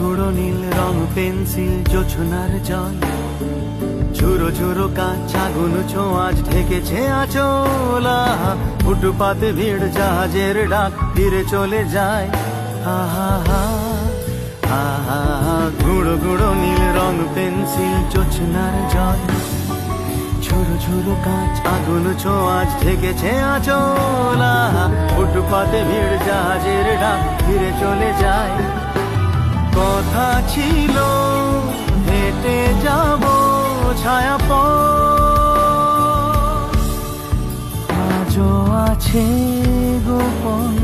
গুঁড়ো নীল রং পেন্সিল জোছনার জল, ঝুরো ঝুরো কাঁচ আগুন ছোঁয়াজ ঢেকেছে আচলা। ফুটপাতে ভিড়, জাহাজের ডাক ফিরে চলে যায়। আহা হা আহা, গুঁড়ো গুঁড়ো নীল রং পেন্সিল জোছনার জল, ঝুরো ঝুরো কাঁচ আগুন ছোঁয়াজ ঢেকেছে আচলা। ফুটপাতে ভিড়, জাহাজের ডাক ফিরে চলে যায়। কথা ছিল হেঁটে যাব ছায়া পথ, আজও আছে গোপন